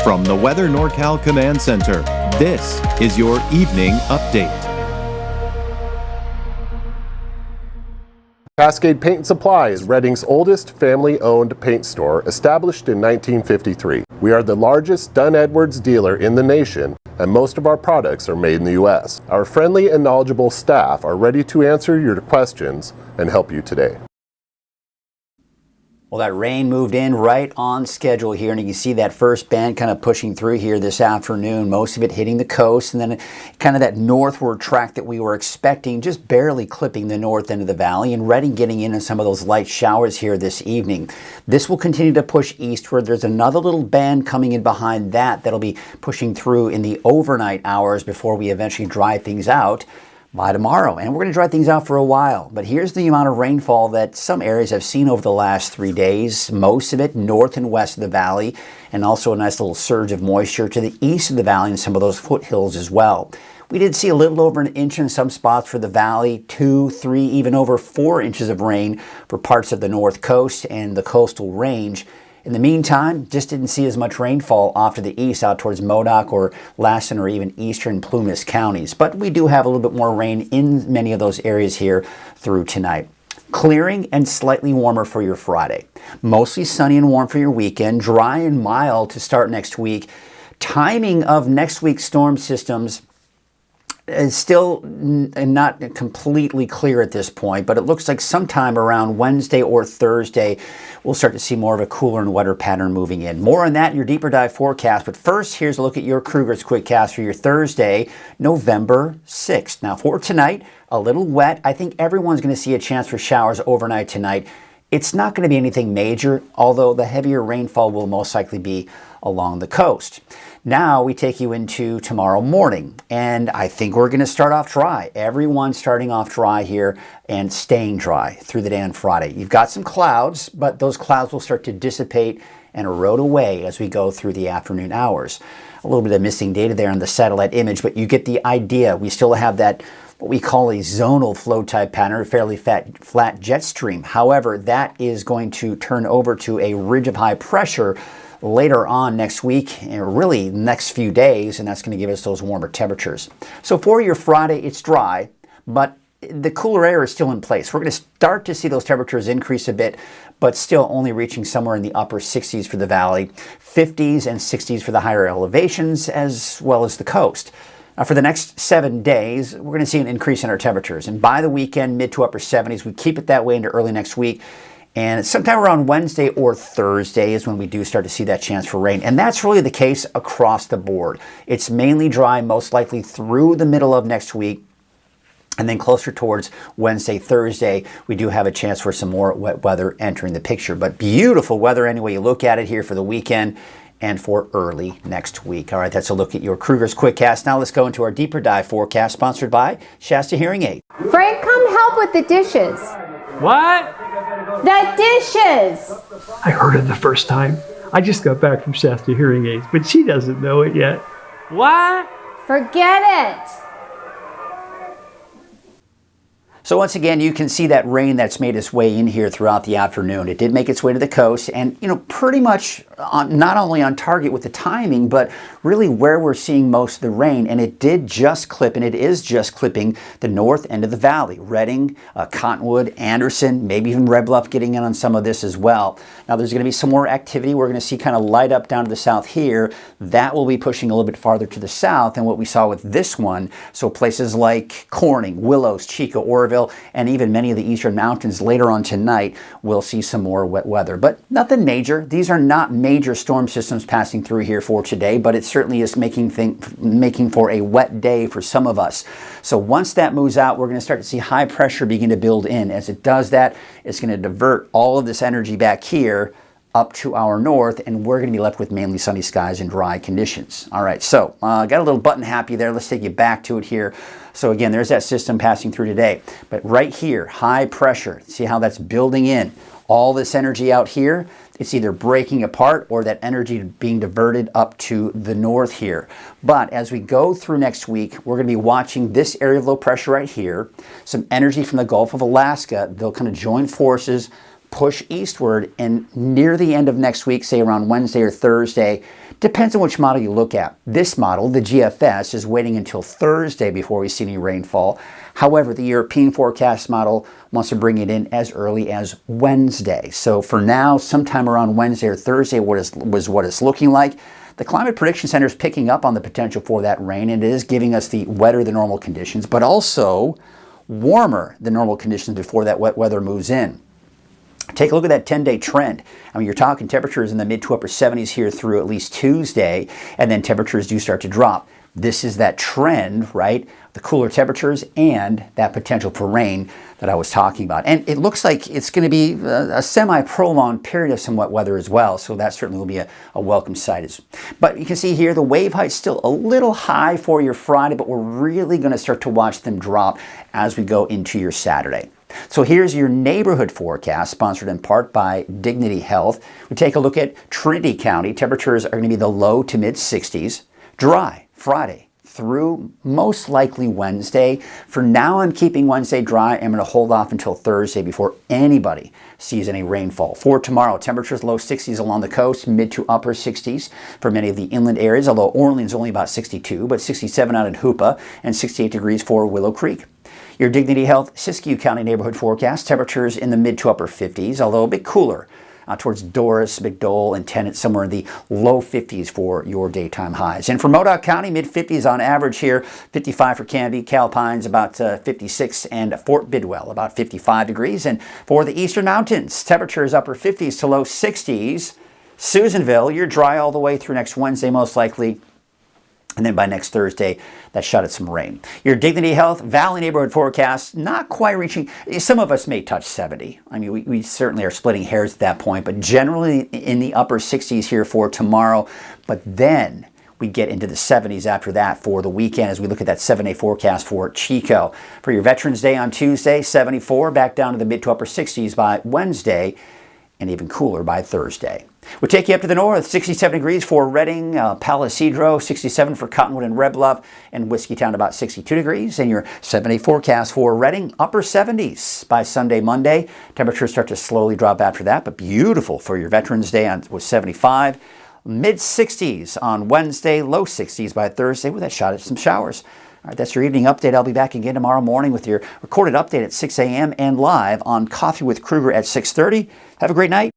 From the Weather NorCal Command Center, this is your Evening Update. Cascade Paint and Supply is Reading's oldest family-owned paint store, established in 1953. We are the largest Dunn Edwards dealer in the nation, and most of our products are made in the U.S. Our friendly and knowledgeable staff are ready to answer your questions and help you today. Well, that rain moved in right on schedule here, and you can see that first band kind of pushing through here this afternoon, most of it hitting the coast, and then kind of that northward track that we were expecting, just barely clipping the north end of the valley, and Reading getting into some of those light showers here this evening. This will continue to push eastward. There's another little band coming in behind that that'll be pushing through in the overnight hours before we eventually dry things out by tomorrow, and we're going to dry things out for a while. But here's the amount of rainfall that some areas have seen over the last 3 days. Most of it north and west of the valley, and also a nice little surge of moisture to the east of the valley and some of those foothills as well. We did see a little over 1 inch in some spots for the valley, 2, 3, even over 4 inches of rain for parts of the north coast and the coastal range. In the meantime, just didn't see as much rainfall off to the east out towards Modoc or Lassen or even eastern Plumas counties. But we do have a little bit more rain in many of those areas here through tonight. Clearing and slightly warmer for your Friday. Mostly sunny and warm for your weekend. Dry and mild to start next week. Timing of next week's storm systems is still not completely clear at this point, but it looks like sometime around Wednesday or Thursday, we'll start to see more of a cooler and wetter pattern moving in. More on that in your deeper dive forecast, but first, here's a look at your Krueger's Quickcast for your Thursday, November 6th. Now for tonight, a little wet. I think everyone's going to see a chance for showers overnight tonight. It's not going to be anything major, although the heavier rainfall will most likely be along the coast. Now we take you into tomorrow morning, and I think we're going to start off dry. Everyone's starting off dry here and staying dry through the day on Friday. You've got some clouds, but those clouds will start to dissipate and erode away as we go through the afternoon hours. A little bit of missing data there on the satellite image, but you get the idea. We still have that what we call a zonal flow type pattern, a fairly flat jet stream. However, that is going to turn over to a ridge of high pressure later on next week, and really next few days, and that's going to give us those warmer temperatures. So for your Friday, it's dry, but the cooler air is still in place. We're going to start to see those temperatures increase a bit, but still only reaching somewhere in the upper 60s for the valley, 50s and 60s for the higher elevations, as well as the coast. Now for the next 7 days, we're going to see an increase in our temperatures, and by the weekend, mid to upper 70s. We keep it that way into early next week. And sometime around Wednesday or Thursday is when we do start to see that chance for rain. And that's really the case across the board. It's mainly dry, most likely through the middle of next week. And then closer towards Wednesday, Thursday, we do have a chance for some more wet weather entering the picture. But beautiful weather any way you look at it here for the weekend and for early next week. All right, that's a look at your Krueger's Quickcast. Now let's go into our deeper dive forecast, sponsored by Shasta Hearing Aid. Frank, come help with the dishes. What? The dishes! I heard it the first time. I just got back from Shasta Hearing Aids, but she doesn't know it yet. What? Forget it! So once again, you can see that rain that's made its way in here throughout the afternoon. It did make its way to the coast, and pretty much not only on target with the timing, but really where we're seeing most of the rain. And it did just clip, and it is just clipping the north end of the valley. Reading, Cottonwood, Anderson, maybe even Red Bluff getting in on some of this as well. Now there's going to be some more activity. We're going to see kind of light up down to the south here. That will be pushing a little bit farther to the south than what we saw with this one. So places like Corning, Willows, Chico, Oroville, and even many of the eastern mountains later on tonight will see some more wet weather. But nothing major. These are not major storm systems passing through here for today, but it certainly is making for a wet day for some of us. So once that moves out, we're going to start to see high pressure begin to build in. As it does that, it's going to divert all of this energy back here up to our north, and we're going to be left with mainly sunny skies and dry conditions. All right, so got a little button happy there. Let's take you back to it here. So again, there's that system passing through today. But right here, high pressure. See how that's building in. All this energy out here, it's either breaking apart or that energy being diverted up to the north here. But as we go through next week, we're going to be watching this area of low pressure right here. Some energy from the Gulf of Alaska. They'll kind of join forces, push eastward, and near the end of next week, say around Wednesday or Thursday, depends on which model you look at. This model, the GFS, is waiting until Thursday before we see any rainfall. However, the European forecast model wants to bring it in as early as Wednesday. So for now, sometime around Wednesday or Thursday was what it's looking like. The Climate Prediction Center is picking up on the potential for that rain, and it is giving us the wetter than normal conditions, but also warmer than normal conditions before that wet weather moves in. Take a look at that 10-day trend. I mean, you're talking temperatures in the mid to upper 70s here through at least Tuesday, and then temperatures do start to drop. This is that trend, right? The cooler temperatures and that potential for rain that I was talking about. And it looks like it's going to be a semi-prolonged period of some wet weather as well, so that certainly will be a welcome sight. But you can see here the wave height's still a little high for your Friday, but we're really going to start to watch them drop as we go into your Saturday. So here's your neighborhood forecast, sponsored in part by Dignity Health. We take a look at Trinity County. Temperatures are going to be the low to mid 60s. Dry Friday through most likely Wednesday. For now, I'm keeping Wednesday dry. I'm going to hold off until Thursday before anybody sees any rainfall. For tomorrow, temperatures low 60s along the coast, mid to upper 60s for many of the inland areas, although Orleans only about 62, but 67 out in Hoopa and 68 degrees for Willow Creek. Your Dignity Health Siskiyou County neighborhood forecast, temperatures in the mid to upper 50s, although a bit cooler towards Doris, McDowell, and Tennant, somewhere in the low 50s for your daytime highs. And for Modoc County, mid 50s on average here, 55 for Canby, Calpines about 56, and Fort Bidwell about 55 degrees. And for the Eastern Mountains, temperatures upper 50s to low 60s. Susanville, you're dry all the way through next Wednesday most likely. And then by next Thursday, that shot at some rain. Your Dignity Health Valley neighborhood forecast, not quite reaching, some of us may touch 70. I mean, we certainly are splitting hairs at that point, but generally in the upper 60s here for tomorrow. But then we get into the 70s after that for the weekend as we look at that 7-day forecast for Chico. For your Veterans Day on Tuesday, 74, back down to the mid to upper 60s by Wednesday, and even cooler by Thursday. We'll take you up to the north, 67 degrees for Redding, Palisadro, 67 for Cottonwood and Red Bluff, and Whiskeytown about 62 degrees. And your 7-day forecast for Redding, upper 70s by Sunday, Monday. Temperatures start to slowly drop after that, but beautiful for your Veterans Day with 75. Mid 60s on Wednesday, low 60s by Thursday with a shot at some showers. All right, that's your evening update. I'll be back again tomorrow morning with your recorded update at 6 a.m. and live on Coffee with Krueger at 6:30. Have a great night.